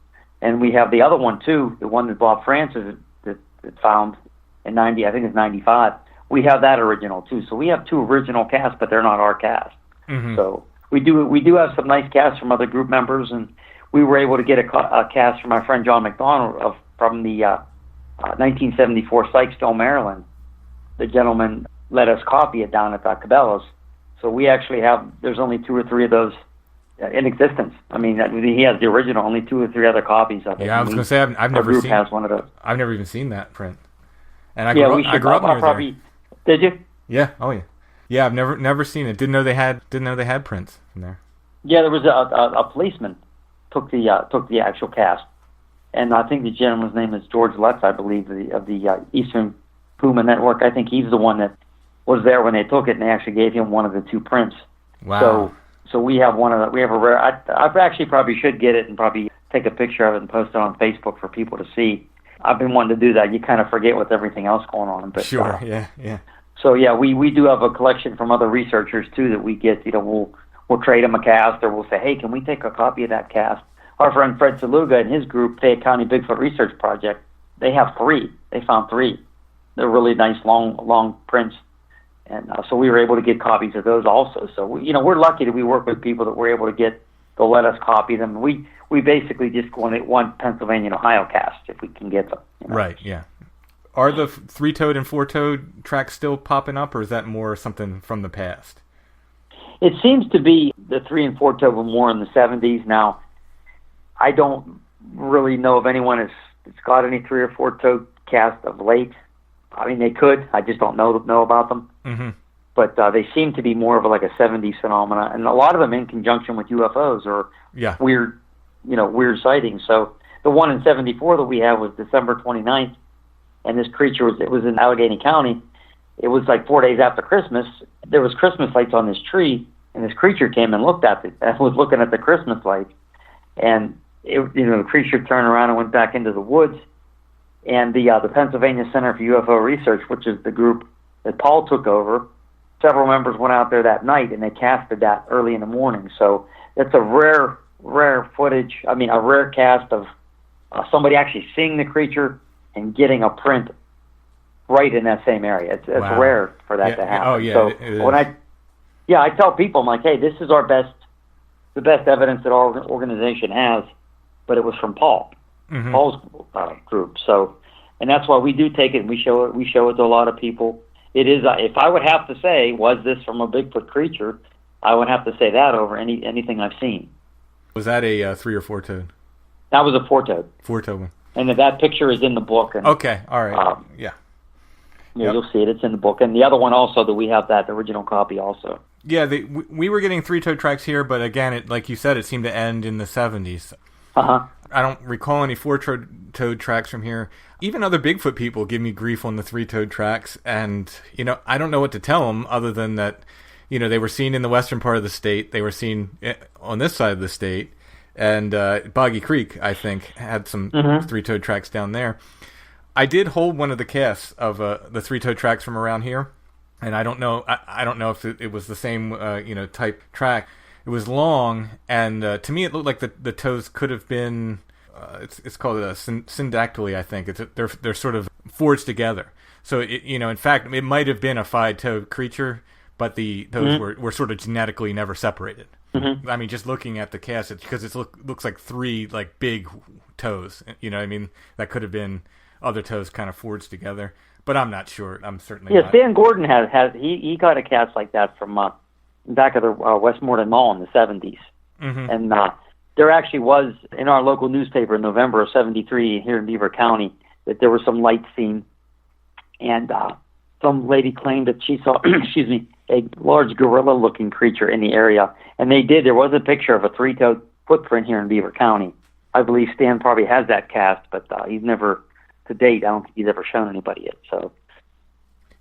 And we have the other one, too, the one that Bob Francis that found in 90, I think it's 95. We have that original, too. So we have 2 original casts, but they're not our cast. Mm-hmm. So we do have some nice casts from other group members, and we were able to get a cast from our friend John McDonald from the 1974 Sykesville, Maryland. The gentleman let us copy it down at Cabela's. So we actually there's only 2 or 3 of those in existence. I mean, he has the original, only 2 or 3 other copies of it. Yeah, I was going to say, I've never group seen. Has one of those. I've never even seen that print. And I grew up near there. Did you? Yeah. Oh yeah. Yeah, I've never seen it. Didn't know they had prints from there. Yeah, there was a policeman took the actual cast and I think the gentleman's name is George Lutz, I believe, of the Eastern Puma Network. I think he's the one that was there when they took it, and they actually gave him one of the two prints. Wow. So we have one of the, we have a rare. I actually probably should get it and probably take a picture of it and post it on Facebook for people to see. I've been wanting to do that. You kind of forget with everything else going on. But, sure. Yeah. So yeah, we do have a collection from other researchers too that we get. We'll trade them a cast, or we'll say, hey, can we take a copy of that cast? Our friend Fred Saluga and his group, Fayette County Bigfoot Research Project, they have 3. They found 3. They're really nice, long prints. And so we were able to get copies of those also. So, we're lucky that we work with people that we're able to they'll let us copy them. We basically just want Pennsylvania and Ohio cast if we can get them. Right, yeah. Are the 3-toed and 4-toed tracks still popping up, or is that more something from the past? It seems to be the 3 and 4-toed were more in the 70s. Now, I don't really know if anyone has got any 3 or 4-toed cast of late. I mean, they could. I just don't know about them. Mm-hmm. But they seem to be more of like a 70s phenomena, and a lot of them in conjunction with UFOs or weird sightings. So the one in 74 that we have was December 29th, and this creature was in Allegheny County. It was like 4 days after Christmas. There was Christmas lights on this tree, and this creature came and looked at it. I was looking at the Christmas lights, and the creature turned around and went back into the woods. And the Pennsylvania Center for UFO Research, which is the group that Paul took over, several members went out there that night, and they casted that early in the morning. So it's a rare footage. I mean, a rare cast of somebody actually seeing the creature and getting a print right in that same area. It's wow. rare for that to happen. Oh yeah. So it is. when I tell people, I'm like, hey, this is the best evidence that our organization has, but it was from Paul. Mm-hmm. Paul's group. So, and that's why we do take it and we show it to a lot of people. It is, if I would have to say, was this from a Bigfoot creature, I would have to say that over anything I've seen. Was that a 3 or 4-toed? That was a 4-toed. 4-toed one. And that picture is in the book. And, okay, all right. Yeah. Yep. You'll see it. It's in the book. And the other one also that we have the original copy also. Yeah, we were getting 3-toed tracks here, but again, like you said, it seemed to end in the 70s. Uh-huh. I don't recall any 4-toed tracks from here. Even other Bigfoot people give me grief on the 3-toed tracks, and I don't know what to tell them other than that they were seen in the western part of the state. They were seen on this side of the state, and Boggy Creek, I think, had some 3-toed tracks down there. I did hold one of the casts of the 3-toed tracks from around here, and I don't know. I don't know if it was the same type track. It was long, and to me, it looked like the toes could have been. It's called a syndactyly, I think. They're sort of forged together. So in fact, it might have been a 5-toed creature, but the toes were sort of genetically never separated. Mm-hmm. I mean, just looking at the cast, because it looks like 3 like big toes. That could have been other toes kind of forged together, but I'm not sure. I'm certainly not. Stan Gordon has he got a cast like that from back at the Westmoreland Mall in the 70s. Mm-hmm. And there actually was, in our local newspaper in November of 73 here in Beaver County, that there was some lights seen. And some lady claimed that she saw, a large gorilla-looking creature in the area. And there was a picture of a 3-toed footprint here in Beaver County. I believe Stan probably has that cast, but he's never, to date, I don't think he's ever shown anybody yet. So,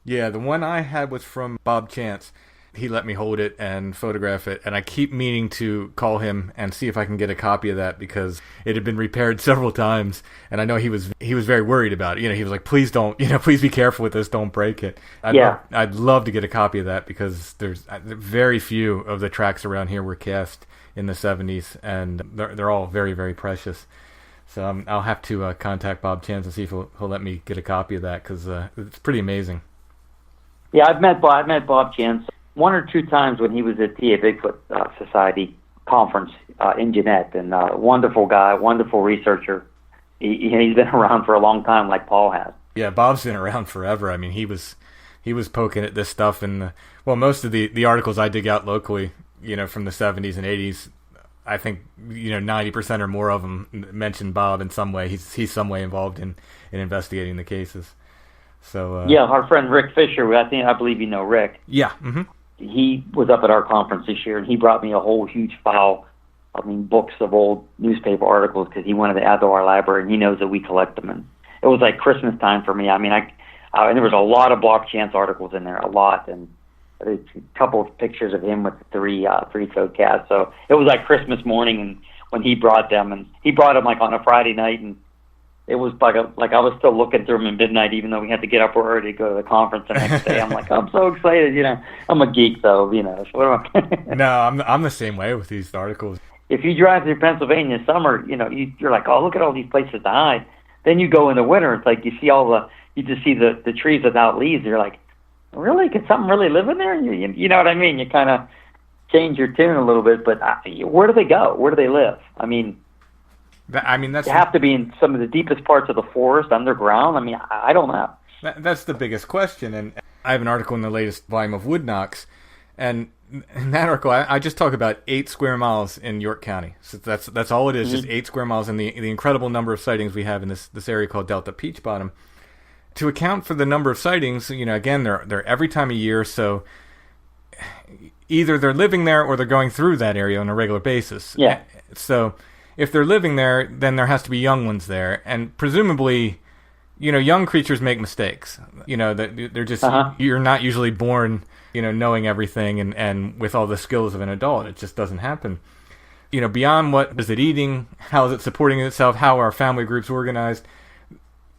yeah, the one I had was from Bob Chance. He let me hold it and photograph it, and I keep meaning to call him and see if I can get a copy of that because it had been repaired several times, and I know he was very worried about it. He was like, please don't, please be careful with this, don't break it. I'd love to get a copy of that because there's very few of the tracks around here were cast in the 70s, and they're all very, very precious. So I'll have to contact Bob Chance and see if he'll let me get a copy of that because it's pretty amazing. Yeah, I've met Bob Chance 1 or 2 times when he was at TA Bigfoot Society conference in Jeanette, and wonderful guy, wonderful researcher. He's been around for a long time, like Paul has. Yeah, Bob's been around forever. I mean, he was poking at this stuff, and most of the articles I dig out locally, from the 70s and 80s, I think 90% or more of them mention Bob in some way. He's some way involved in investigating the cases. So yeah, our friend Rick Fisher, I believe you know Rick. Yeah. Mm-hmm. He was up at our conference this year, and he brought me a whole huge file books of old newspaper articles because he wanted to add to our library, and he knows that we collect them. And it was like Christmas time for me. I mean, and there was a lot of Block Chance articles in there, a lot, and a couple of pictures of him with the three toed cats. So it was like Christmas morning, and when he brought them, and he brought them like on a Friday night, and it was like I was still looking through them at midnight, even though we had to get up early to go to the conference the next day. I'm like, I'm so excited, I'm a geek, though, So what am I? No, I'm the same way with these articles. If you drive through Pennsylvania in summer, you're like, oh, look at all these places to hide. Then you go in the winter, it's like you just see the trees without leaves. You're like, really? Could something really live in there? You know what I mean? You kind of change your tune a little bit, but where do they go? Where do they live? That's you have to be in some of the deepest parts of the forest, underground. I don't know. That's the biggest question. And I have an article in the latest volume of Wood Knocks, and in that article, I just talk about 8 square miles in York County. So that's all it is, just 8 square miles, and the incredible number of sightings we have in this area called Delta Peach Bottom. To account for the number of sightings, again, they're every time of year, so either they're living there or they're going through that area on a regular basis. Yeah. So if they're living there, then there has to be young ones there, and presumably, young creatures make mistakes. That they're just you're not usually born, knowing everything and with all the skills of an adult. It just doesn't happen. Beyond what is it eating, how is it supporting itself, how are family groups organized.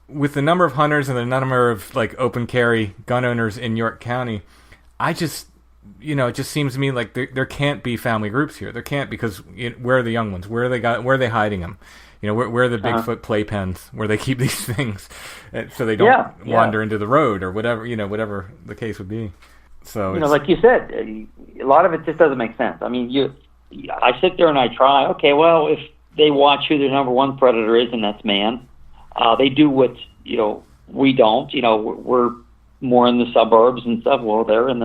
With the number of hunters and the number of open carry gun owners in York County, it just seems to me like there can't be family groups here. There can't, because where are the young ones? Where are they hiding them? Where are the Bigfoot playpens where they keep these things so they don't wander into the road or whatever, whatever the case would be. So like you said, a lot of it just doesn't make sense. I sit there and I try. Okay, well, if they watch who their number one predator is, and that's man, they do what we don't. We're more in the suburbs and stuff. Well, they're in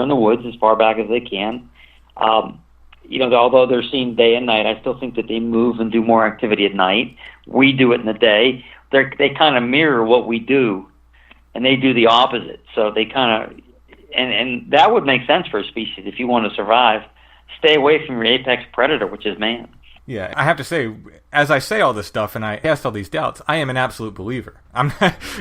the woods as far back as they can. Although they're seen day and night, I still think that they move and do more activity at night. We do it in the day. They kind of mirror what we do, and they do the opposite. So they kind of, and that would make sense for a species if you want to survive. Stay away from your apex predator, which is man. Yeah, I have to say, as I say all this stuff and I cast all these doubts, I am an absolute believer.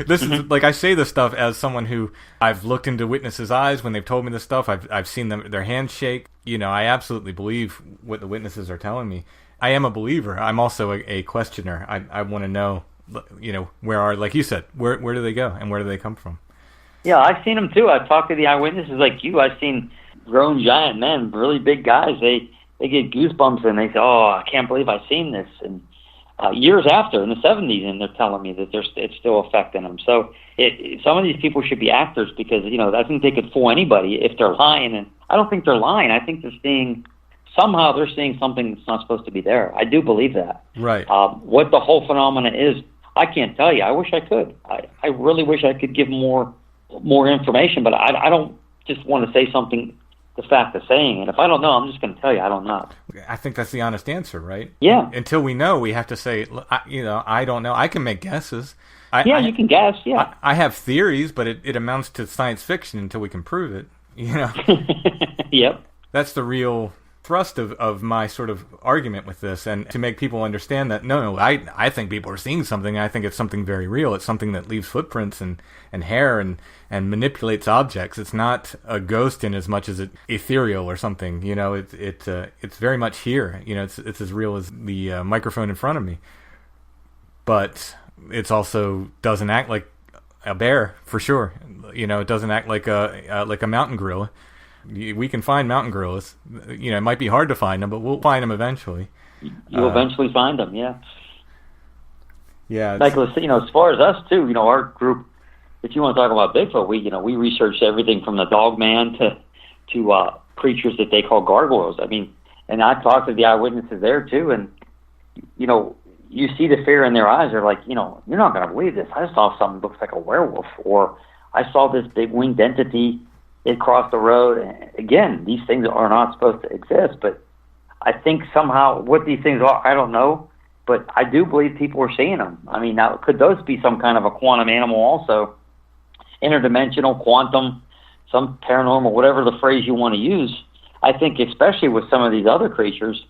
This is I say this stuff as someone who I've looked into witnesses' eyes when they've told me this stuff. I've seen their hands shake. I absolutely believe what the witnesses are telling me. I am a believer. I'm also a questioner. I want to know, like you said, where do they go and where do they come from? Yeah, I've seen them too. I've talked to the eyewitnesses like you. I've seen grown giant men, really big guys. They get goosebumps and they say, "Oh, I can't believe I've seen this." And years after, in the 70s, and they're telling me that it's still affecting them. So some of these people should be actors, because I think they could fool anybody if they're lying. And I don't think they're lying. I think they're seeing something that's not supposed to be there. I do believe that. Right. What the whole phenomena is, I can't tell you. I wish I could. I really wish I could give more information, but I don't just want to say something the fact of saying it. If I don't know, I'm just going to tell you I don't know. I think that's the honest answer, right? Yeah. Until we know, we have to say, I don't know. I can make guesses. You can guess, yeah. I have theories, but it amounts to science fiction until we can prove it, Yep. That's the real thrust of my sort of argument with this, and to make people understand that, no, I think people are seeing something. I think it's something very real. It's something that leaves footprints and hair and manipulates objects. It's not a ghost in as much as it ethereal or something. It's very much here. It's as real as the microphone in front of me. But it's also doesn't act like a bear for sure. It doesn't act like a mountain gorilla. We can find mountain gorillas. It might be hard to find them, but we'll find them eventually. You'll eventually find them, yeah. Yeah. As far as us too, our group. If you want to talk about Bigfoot, we researched everything from the dog man to creatures that they call gargoyles. And I talked to the eyewitnesses there too, and you see the fear in their eyes. They're like, you're not going to believe this. I saw something that looks like a werewolf, or I saw this big winged entity. It crossed the road. And again, these things are not supposed to exist, but I think somehow what these things are, I don't know, but I do believe people are seeing them. Now, could those be some kind of a quantum animal also? Interdimensional, quantum, some paranormal, whatever the phrase you want to use. I think especially with some of these other creatures,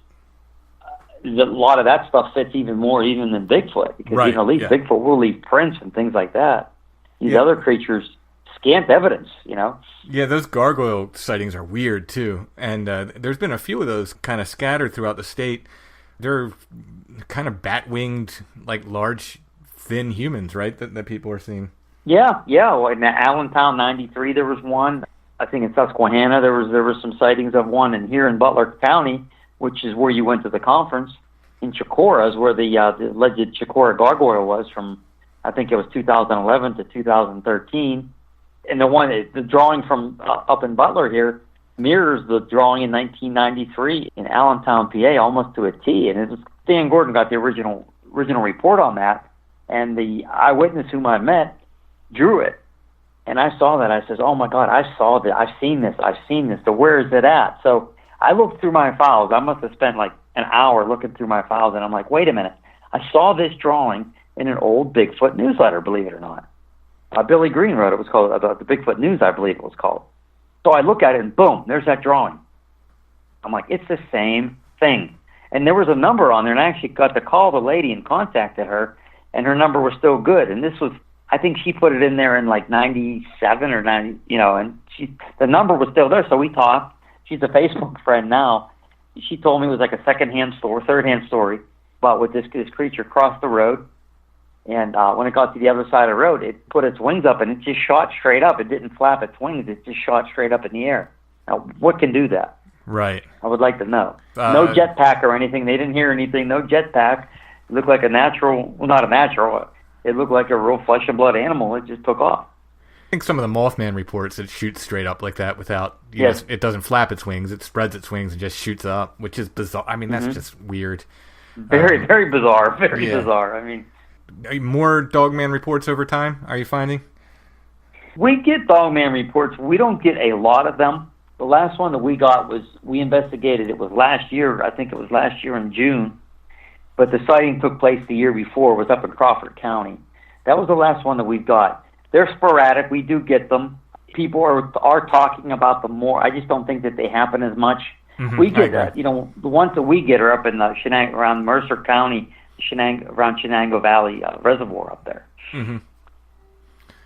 a lot of that stuff fits even more even than Bigfoot, because Right, at least yeah. Bigfoot will leave prints and things like that. These Yeah. other creatures, scant evidence, Yeah, those gargoyle sightings are weird too, and there's been a few of those kind of scattered throughout the state. They're kind of bat-winged, like large, thin humans, right? That people are seeing. Yeah. Well, in Allentown, 93, there was one. I think in Susquehanna, there was some sightings of one, and here in Butler County, which is where you went to the conference, in Shakoora is where the alleged Shakoora Gargoyle was from, I think it was 2011 to 2013. And the drawing from up in Butler here mirrors the drawing in 1993 in Allentown, PA, almost to a T. And it was Dan Gordon got the original report on that, and the eyewitness whom I met drew it. And I saw that. I says, "Oh my God, I saw that. I've seen this. So where is it at?" So I looked through my files. I must have spent like an hour looking through my files, and I'm like, "Wait a minute. I saw this drawing in an old Bigfoot newsletter, believe it or not. Billy Green wrote it. It was called about the Bigfoot News, I believe it was called." So I look at it, and boom, there's that drawing. I'm like, it's the same thing. And there was a number on there, and I actually got to call the lady and contacted her, and her number was still good. And this was, I think she put it in there in like 97 or 90, and the number was still there. So we talked. She's a Facebook friend now. She told me it was like a third-hand story about what this creature crossed the road. And when it got to the other side of the road, it put its wings up, and it just shot straight up. It didn't flap its wings. It just shot straight up in the air. Now, what can do that? Right. I would like to know. No jetpack or anything. They didn't hear anything. No jetpack. It looked like a natural, well, not a natural. It looked like a real flesh and blood animal. It just took off. I think some of the Mothman reports it shoots straight up like that without, Yes. it doesn't flap its wings. It spreads its wings and just shoots up, which is bizarre. I mean, that's just weird. Very, very bizarre. Very bizarre. I mean, more Dogman reports over time, are you finding? we get Dogman reports. We don't get a lot of them. The last one that we got we investigated. It was last year. I think it was last year in June. But the sighting took place the year before. It was up in Crawford County. That was the last one that we've got. They're sporadic. We do get them. People are talking about them more. I just don't think that they happen as much. Mm-hmm, We get the ones that we get are up in around Mercer County, around Shenango Valley Reservoir up there. Mm-hmm.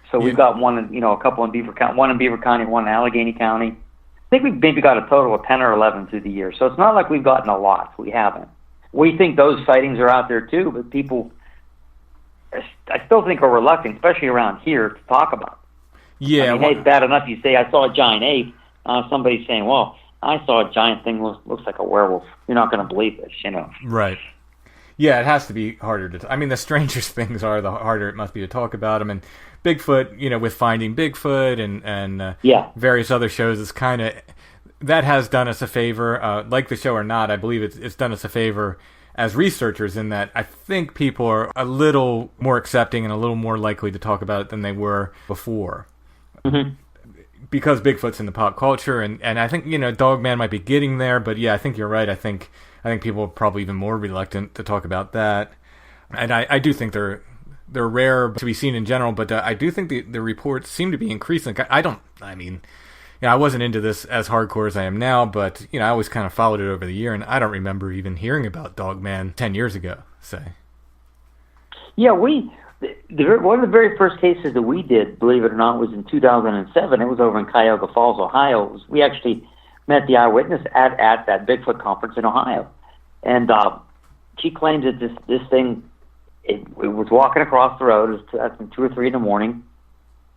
So we've got one, a couple in Beaver County, one in Allegheny County. I think we've maybe got a total of 10 or 11 through the year. So it's not like we've gotten a lot. We haven't. We think those sightings are out there too, but people, I still think, are reluctant, especially around here, to talk about it. Yeah. I mean, it's bad enough you say, I saw a giant ape. Somebody's saying, well, I saw a giant thing looks like a werewolf. You're not going to believe this, Right. Yeah, it has to be harder to... I mean, the stranger things are, the harder it must be to talk about them. And Bigfoot, with Finding Bigfoot and various other shows, is kind of... That has done us a favor. Like the show or not, I believe it's done us a favor as researchers in that I think people are a little more accepting and a little more likely to talk about it than they were before. Mm-hmm. Because Bigfoot's in the pop culture, and I think, Dogman might be getting there, but yeah, I think you're right. I think people are probably even more reluctant to talk about that. And I do think they're rare to be seen in general, but I do think the reports seem to be increasing. I wasn't into this as hardcore as I am now, but I always kind of followed it over the year, and I don't remember even hearing about Dogman 10 years ago, say. Yeah, one of the very first cases that we did, believe it or not, was in 2007. It was over in Cuyahoga Falls, Ohio. We actually met the eyewitness at that Bigfoot conference in Ohio. And she claims that this thing, it was walking across the road. It was 2 or 3 in the morning.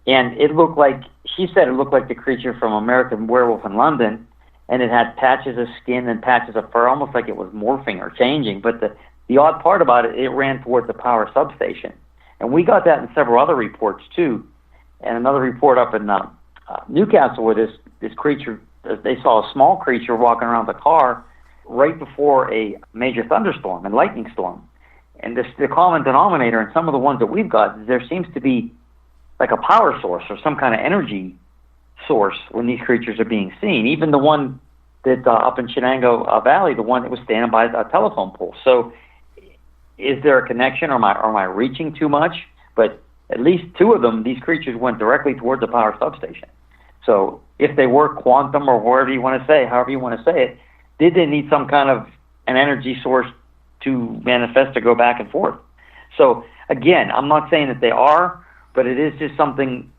And she said it looked like the creature from American Werewolf in London. And it had patches of skin and patches of fur, almost like it was morphing or changing. But the odd part about it, it ran towards the power substation. And we got that in several other reports, too. And another report up in Newcastle where this creature, they saw a small creature walking around the car right before a major thunderstorm and lightning storm. And the common denominator in some of the ones that we've got, there seems to be like a power source or some kind of energy source when these creatures are being seen. Even the one that up in Shenango Valley, the one that was standing by a telephone pole. So is there a connection, or am I reaching too much? But at least 2 of them, these creatures went directly towards the power substation. So if they were quantum or however you want to say it, did they need some kind of an energy source to manifest or go back and forth. So again, I'm not saying that they are, but it is just something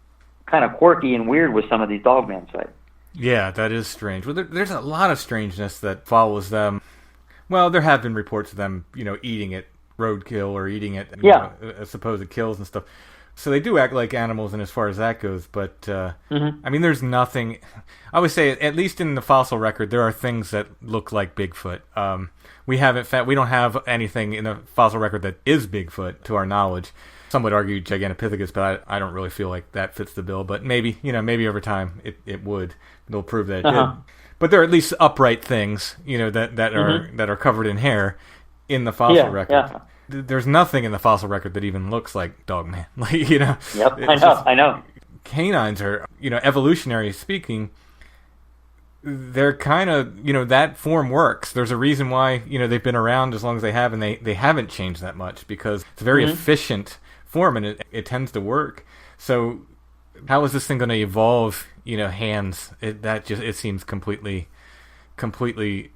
kind of quirky and weird with some of these dogman sites. Yeah, that is strange. Well, there's a lot of strangeness that follows them. Well, there have been reports of them, eating it roadkill or eating it, supposed kills and stuff. So they do act like animals, and as far as that goes, but I mean, there's nothing. I would say, at least in the fossil record, there are things that look like Bigfoot. We don't have anything in the fossil record that is Bigfoot, to our knowledge. Some would argue Gigantopithecus, but I don't really feel like that fits the bill. But maybe over time it would. It'll prove that it did. But there are at least upright things, that are covered in hair in the fossil record. Yeah. There's nothing in the fossil record that even looks like Dogman. Yep, I know. Canines are, evolutionary speaking, they're kind of, that form works. There's a reason why, they've been around as long as they have, and they haven't changed that much, because it's a very efficient form, and it tends to work. So how is this thing going to evolve, hands? It seems completely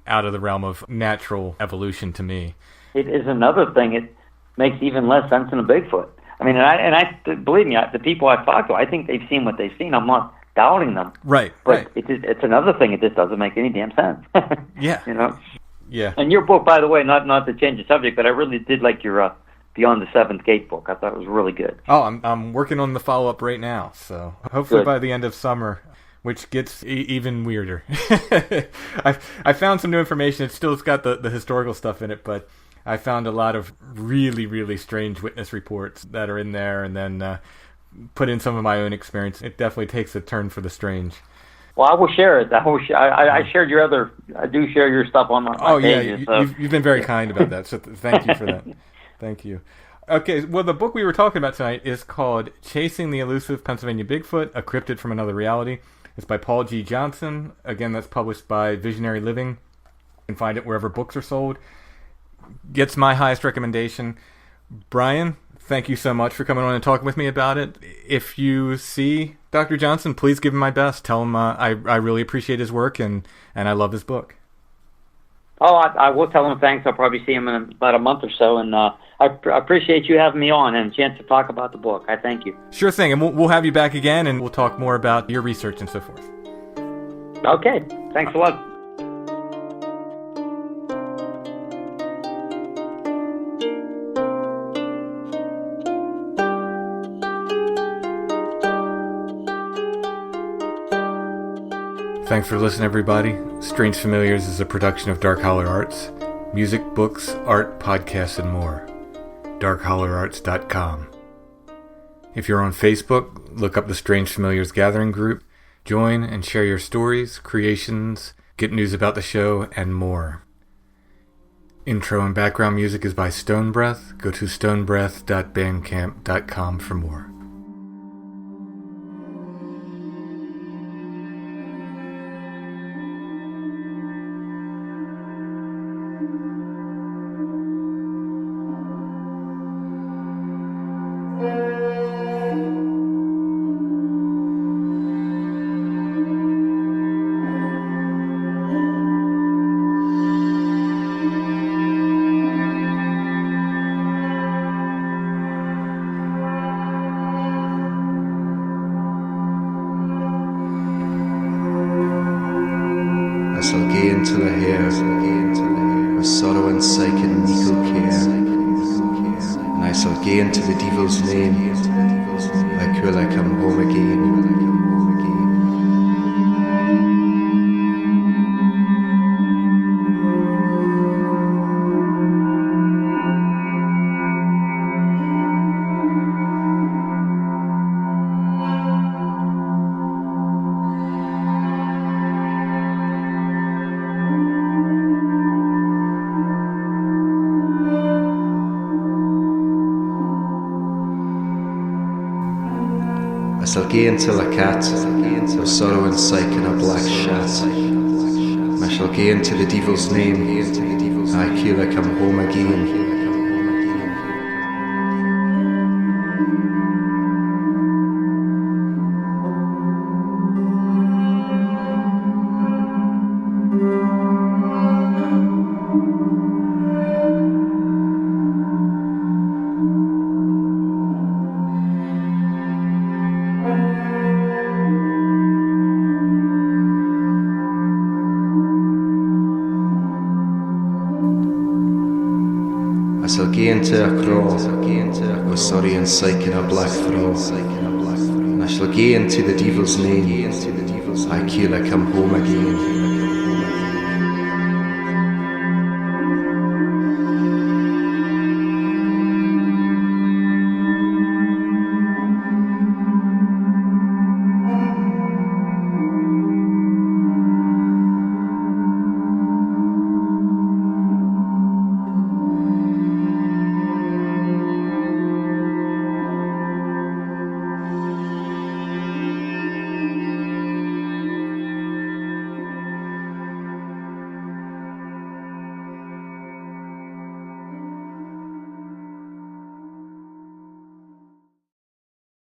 out of the realm of natural evolution to me. It is another thing. It makes even less sense than a Bigfoot. I mean, believe me, the people I've talked to, I think they've seen what they've seen. I'm not doubting them. Right. But right. It's another thing. It just doesn't make any damn sense. Yeah. Yeah. And your book, by the way, not to change the subject, but I really did like your Beyond the Seventh Gate book. I thought it was really good. Oh, I'm working on the follow-up right now, so hopefully by the end of summer, which gets even weirder. I found some new information. It's got the historical stuff in it, but I found a lot of really, really strange witness reports that are in there, and then put in some of my own experience. It definitely takes a turn for the strange. Well, I will share it. I shared your other. I do share your stuff on my pages. Yeah, you've been very kind about that. So thank you for that. Thank you. Okay, well, the book we were talking about tonight is called Chasing the Elusive Pemmsylvania Bigfoot: A Cryptid from Another Reality. It's by Paul G. Johnson. Again, that's published by Visionary Living. You can find it wherever books are sold. Gets my highest recommendation. Brian, thank you so much for coming on and talking with me about it. If you see Dr. Johnson, please give him my best. Tell him I really appreciate his work and I love his book. Oh, I will tell him thanks. I'll probably see him in about a month or so, and I appreciate you having me on and a chance to talk about the book. I thank you. Sure thing, and we'll have you back again, and we'll talk more about your research and so forth. Okay, thanks a lot. Thanks for listening, everybody. Strange Familiars is a production of Dark Holler Arts. Music, books, art, podcasts, and more. darkhollerarts.com. If you're on Facebook, look up the Strange Familiars Gathering Group. Join and share your stories, creations, get news about the show, and more. Intro and background music is by Stone Breath. Go to stonebreath.bandcamp.com for more. I shall gain to the hair with sorrow and psyche and meikle care, and I shall gain to the devil's name, like will I come home again. I shall gain till a cat, with sorrow and psyche and a black shat. I shall gain to the devil's name, I kill I come home again. gain to a crawl, with sorry and syking a black throw. And I shall gain to the devil's name, I kill I come home again.